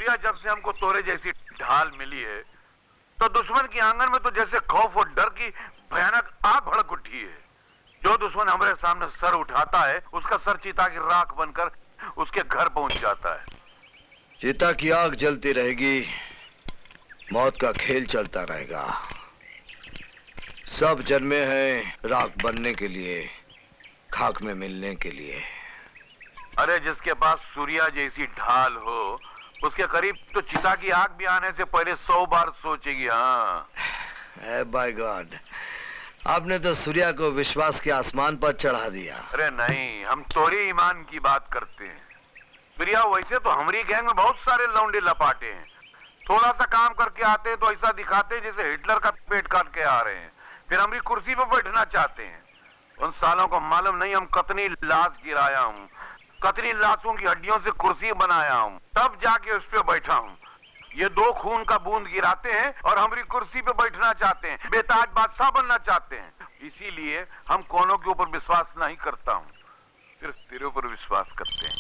सूर्या, जब से हमको तोरे जैसी ढाल मिली है तो दुश्मन के आंगन में तो जैसे खौफ और डर की भयानक आग भड़क उठी है। जो दुश्मन हमारे सामने सर उठाता है उसका सर चिता की राख बनकर उसके घर पहुंच जाता है। चिता की आग जलती रहेगी, मौत का खेल चलता रहेगा। सब जन्मे हैं राख बनने के लिए, खाक में मिलने के लिए। अरे जिसके पास सूर्या जैसी ढाल हो उसके करीब तो चिता की आग भी आने से पहले 100 बार सोचेगी। हाँ बाय गॉड, आपने तो सूर्या को विश्वास के आसमान पर चढ़ा दिया। अरे नहीं, हम तोरी ईमान की बात करते हैं। सूर्या वैसे तो हमारी गैंग में बहुत सारे लौंडे लपाटे हैं। थोड़ा सा काम करके आते हैं तो ऐसा दिखाते हैं जैसे हिटलर का पेट काट के आ रहे हैं, फिर हमारी कुर्सी पर बैठना चाहते हैं। उन सालों को मालूम नहीं हम कितनी लाश गिराया हूँ, कितनी लाशों की हड्डियों से कुर्सी बनाया हूँ, तब जाके उस पे बैठा हूँ। ये 2 खून का बूंद गिराते हैं और हमारी कुर्सी पे बैठना चाहते हैं, बेताज बादशाह बनना चाहते हैं। इसीलिए हम कोनों के ऊपर विश्वास नहीं करता हूँ, सिर्फ तेरे ऊपर विश्वास करते हैं।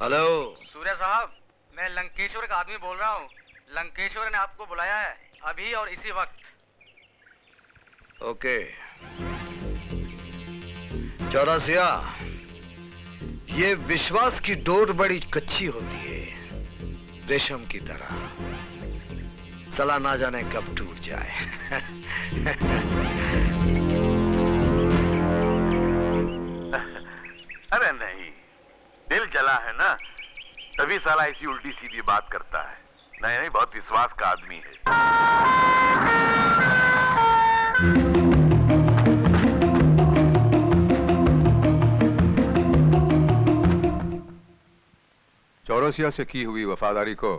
हेलो सूर्या साहब, मैं लंकेश्वर का आदमी बोल रहा हूँ। लंकेश्वर ने आपको बुलाया है अभी और इसी वक्त। ओके। चौरासिया, ये विश्वास की डोर बड़ी कच्ची होती है, रेशम की तरह। सला ना जाने कब टूट जाए। अरे नहीं, दिल जला है ना, तभी साला ऐसी उल्टी सीधी बात करता है। नहीं नहीं, बहुत विश्वास का आदमी है। चौरसिया से की हुई वफादारी को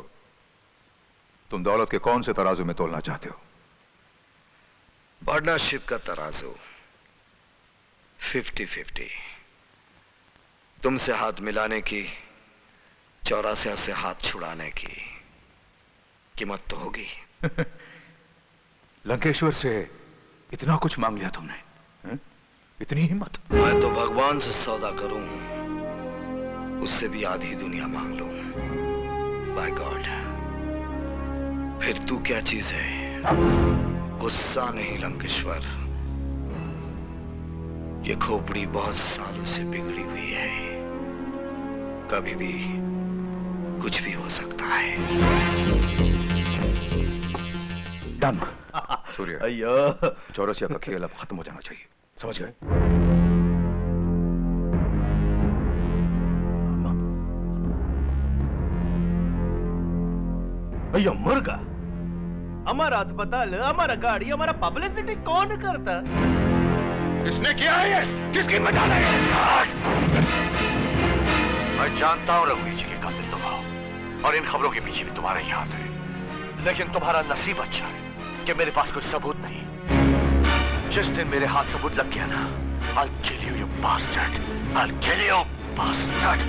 तुम दौलत के कौन से तराजू में तोलना चाहते हो? पार्टनरशिप का तराजू 50-50। तुमसे हाथ मिलाने की, चौरासिया से हाथ छुड़ाने की कीमत तो होगी। लंकेश्वर से इतना कुछ मांग लिया तुमने, है? इतनी हिम्मत? मैं तो भगवान से सौदा करूं, उससे भी आधी दुनिया मांग लूं। बाय गॉड, फिर तू क्या चीज है? गुस्सा नहीं लंकेश्वर, ये खोपड़ी बहुत सालों से बिगड़ी हुई है, कभी भी कुछ भी हो सकता है। डन। सूर्य, चौरसिया का खेल अब खत्म हो जाना चाहिए, समझ गए? अयो मुर्गा, हमारा अस्पताल, हमारा गाड़ी, हमारा पब्लिसिटी कौन करता? किसने किया है ये? किसकी मजाल है? मैं जानता हूँ रघुवीर जी के कातिल तुम हो और इन खबरों के पीछे भी तुम्हारा ही हाथ है, लेकिन तुम्हारा नसीब अच्छा है कि मेरे पास कोई सबूत नहीं। जिस दिन मेरे हाथ सबूत लग गया ना, I'll kill you, you bastard! I'll kill you, bastard!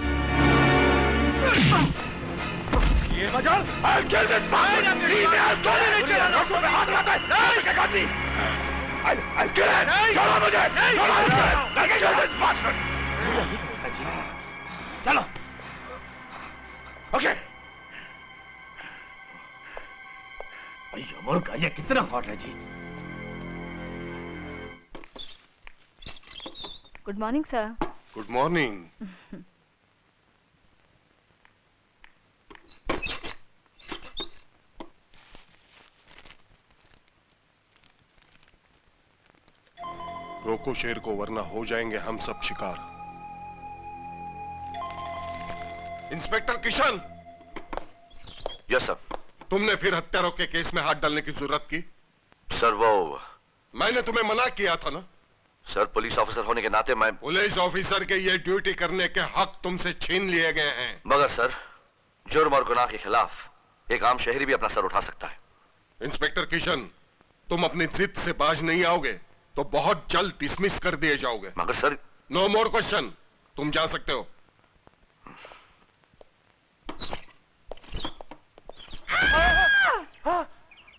ये मजाल? I'll kill this bastard! नहीं चला, डॉक्टर पे हाथ लगाता है, क्या काटनी? I'll kill him! छोड़ो मुझे! छोड़ो मुझे! I'll kill this bastard! चलो! Okay! अयो मुर्गा, ये कितना हॉट है जी। Good morning sir. Good morning. रोको शेर को वरना हो जाएंगे हम सब शिकार। इंस्पेक्टर किशन। Yes sir. तुमने फिर हत्यारों के केस में हाथ डालने की जरूरत की? सर वो मैंने तुम्हें मना किया था ना? सर पुलिस ऑफिसर होने के नाते मैं पुलिस ऑफिसर के ये ड्यूटी करने के हक तुमसे छीन लिए गए हैं। मगर सर जुर्म और गुनाह के खिलाफ एक आम शहरी भी अपना सर उठा सकता है। इंस्पेक्टर किशन, तुम अपनी जिद से बाज नहीं आओगे तो बहुत जल्द डिसमिस कर दिए जाओगे। मगर सर नो मोर क्वेश्चन, तुम जा सकते हो।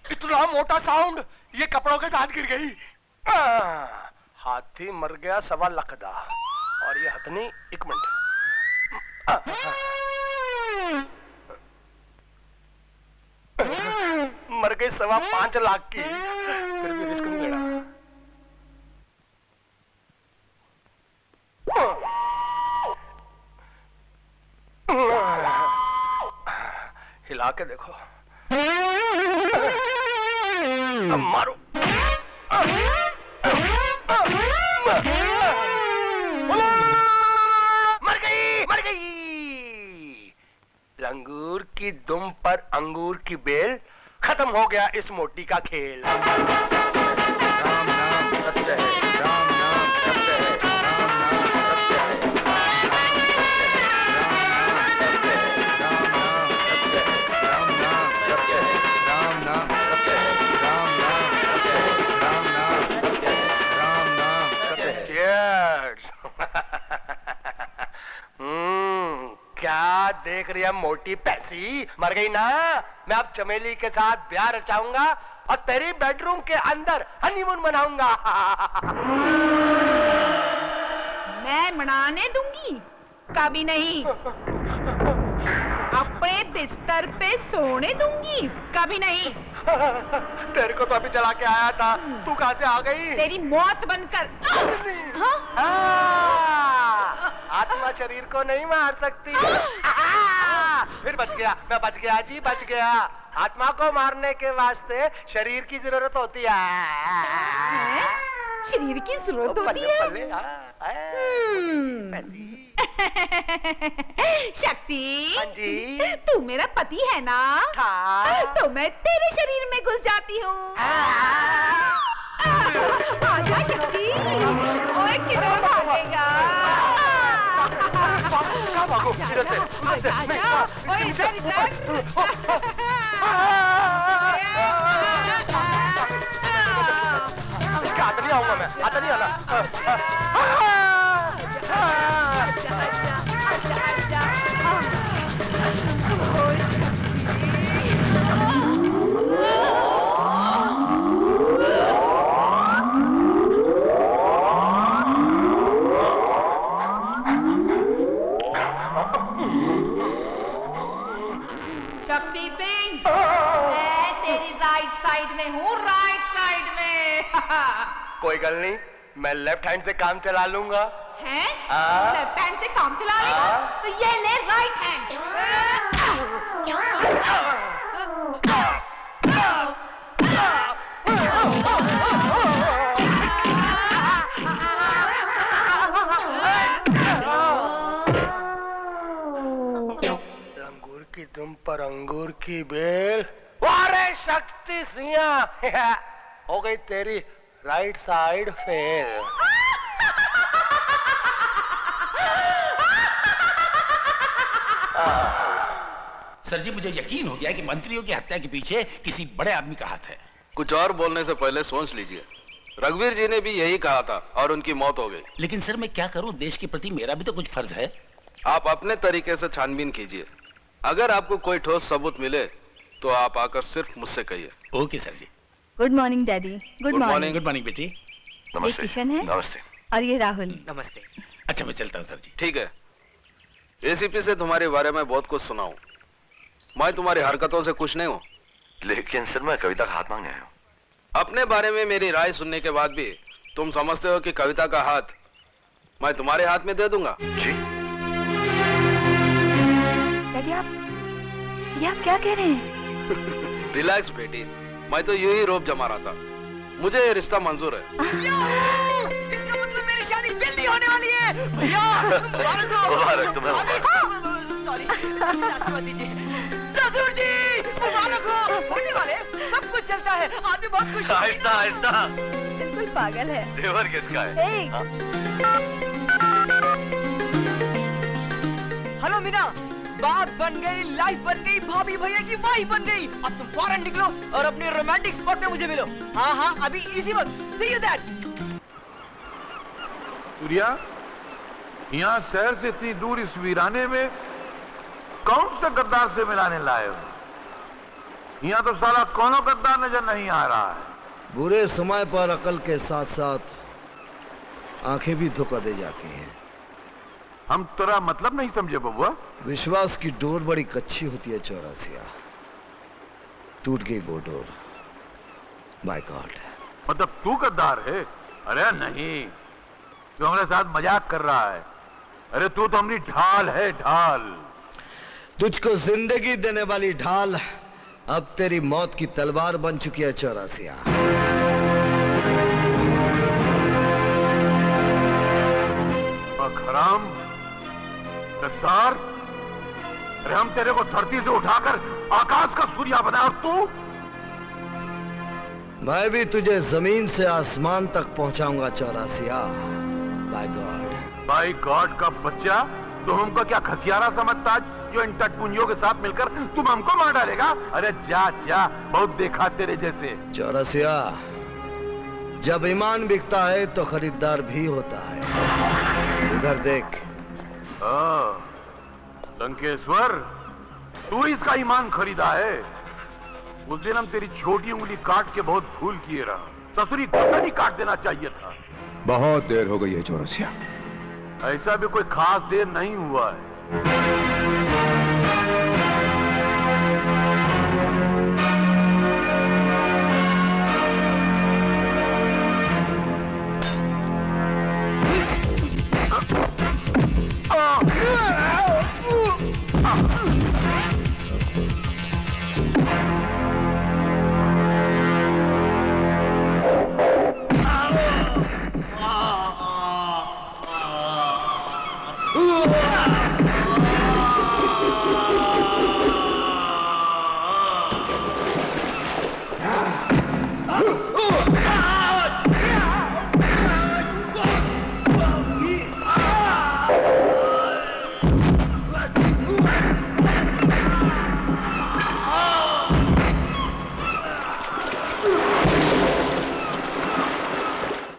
इतना मोटा साउंड, ये कपड़ों के साथ गिर गई। हाथी मर गया 1.25 लाख दा। और ये हथनी, एक मिनट। मर गई 5.25 लाख की, फिर भी रिस्क नहीं लेना। हिला के देखो, अब मारो। मर गई, मर गई। लंगूर की दुम पर अंगूर की बेल, खत्म हो गया इस मोटी का खेल। राम नाम सत्य है, राम नाम सत्य है, राम नाम सत्य है, राम नाम सत्य है, राम नाम सत्य है, राम नाम सत्य है, राम नाम सत्य है, राम नाम सत्य है, राम नाम सत्य है। Cheers! क्या देख रही है मोटी पैसी, मर गई ना। मैं अब चमेली के साथ ब्याह रचाऊंगा और तेरी बेडरूम के अंदर हनीमून मनाऊंगा। मैं मनाने दूंगी कभी नहीं। अपने बिस्तर पे सोने दूंगी कभी नहीं। तेरे को तो अभी चला के आया था, तू कहां से आ गई? तेरी मौत बनकर। आत्मा शरीर को नहीं मार सकती। फिर बच गया, मैं बच गया जी, बच गया। आत्मा को मारने के वास्ते शरीर की जरूरत होती है। शरीर की जरूरत होती है। शक्ति, हाँ जी। तू मेरा पति है ना? हाँ। तो मैं तेरे शरीर में घुस जाती हूँ। आजा शक्ति, ओए किधर भागेगा? भागो, इधर से, आजा, ओए इधर इधर। आता नहीं आऊंगा मैं, आता नहीं आना। शक्ति सिंह, मैं तेरी राइट साइड में हूँ, राइट साइड में। कोई गल नहीं, मैं लेफ्ट हैंड से काम चला लूंगा। हैं? हाँ। लेफ्ट हैंड से काम चला लेगा? हाँ। तो ये ले राइट हैंड। लंगूर की दुम पर अंगूर की बेल। वारे शक्ति सिया, हो गई तेरी राइट साइड फेल। सर जी, मुझे यकीन हो गया कि मंत्रियों की हत्या के पीछे किसी बड़े आदमी का हाथ है। कुछ और बोलने से पहले सोच लीजिए। रघुवीर जी ने भी यही कहा था और उनकी मौत हो गई। लेकिन सर, मैं क्या करूं, देश के प्रति मेरा भी तो कुछ फर्ज है। आप अपने तरीके से छानबीन कीजिए। अगर आपको कोई ठोस सबूत मिले तो आप आकर सिर्फ मुझसे कहिए। Okay sir ji. Good morning daddy. Good morning. Good morning बेटी। ये किशन है नमस्ते। और ये राहुल। नमस्ते। अच्छा, मैं चलता हूँ सर जी। ठीक है। एसीपी से तुम्हारे बारे में बहुत कुछ सुना हूँ। मैं तुम्हारी हरकतों से खुश नहीं हूँ। लेकिन सर मैं कविता का हाथ मांगने आया हूँ। अपने बारे में मेरी राय सुनने के बाद भी तुम समझते हो कि कविता का हाथ मैं तुम्हारे हाथ में दे दूंगा? जी डैडी, आप क्या कह रहे हैं? रिलैक्स बेटी, मैं तो यूं ही रोब जमा रहा था। मुझे ये रिश्ता मंजूर है। इसका मतलब मेरी शादी जल्दी होने वाली है। भैया, मुबारक तुम्हें, मुबारक। सॉरी, आशीर्वाद दीजिए। ससुर जी, मुबारक हो। होने वाले सब कुछ चलता है, आदमी बहुत खुश है। आहिस्ता आहिस्ता। बिल्कुल पागल है। देवर किसका है? हेलो मीना, बात बन गई, लाइफ बन गई, भाभी भैया की वाइफ बन गई। अब तुम फौरन निकलो और अपने रोमांटिक स्पॉट पे मुझे मिलो। हाँ हाँ, अभी इसी वक्त। सी यू दैट। सूर्या, यहाँ शहर से इतनी दूर इस वीराने में कौन से गद्दार से मिलाने लाए हो? यहाँ तो साला कोनो गद्दार नजर नहीं आ रहा है। बुरे समय पर अकल के साथ साथ आंखें भी धोखा दे जाती हैं। हम तेरा मतलब नहीं समझे बबुआ। विश्वास की डोर बड़ी कच्ची होती है चौरासिया, टूट गई वो डोर। My God. मतलब तू गद्दार है? अरे नहीं, तू हमारे साथ मजाक कर रहा है। अरे तू तो हमारी ढाल है, ढाल। तुझको जिंदगी देने वाली ढाल अब तेरी मौत की तलवार बन चुकी है चौरासिया। हराम, गद्दार। अरे हम तेरे को धरती से उठाकर आकाश का सूर्या बनाया और तू? मैं भी तुझे जमीन से आसमान तक पहुंचाऊंगा Chaurasia. By God. By God का बच्चा, तुम हमको क्या खसियारा समझता जो इन टटपुंजियों के साथ मिलकर तुम हमको मार डालेगा? अरे जा जा, बहुत देखा तेरे जैसे। चौरासिया, जब ईमान बिकता है तो खरीदार भी होता है। इधर देख। लंकेश्वर, तू इसका ईमान खरीदा है। उस दिन हम तेरी छोटी उंगली काट के बहुत भूल किए रहा। ससुरी गर्दन ही काट देना चाहिए था। बहुत देर हो गई है चौरसिया। ऐसा भी कोई खास देर नहीं हुआ है।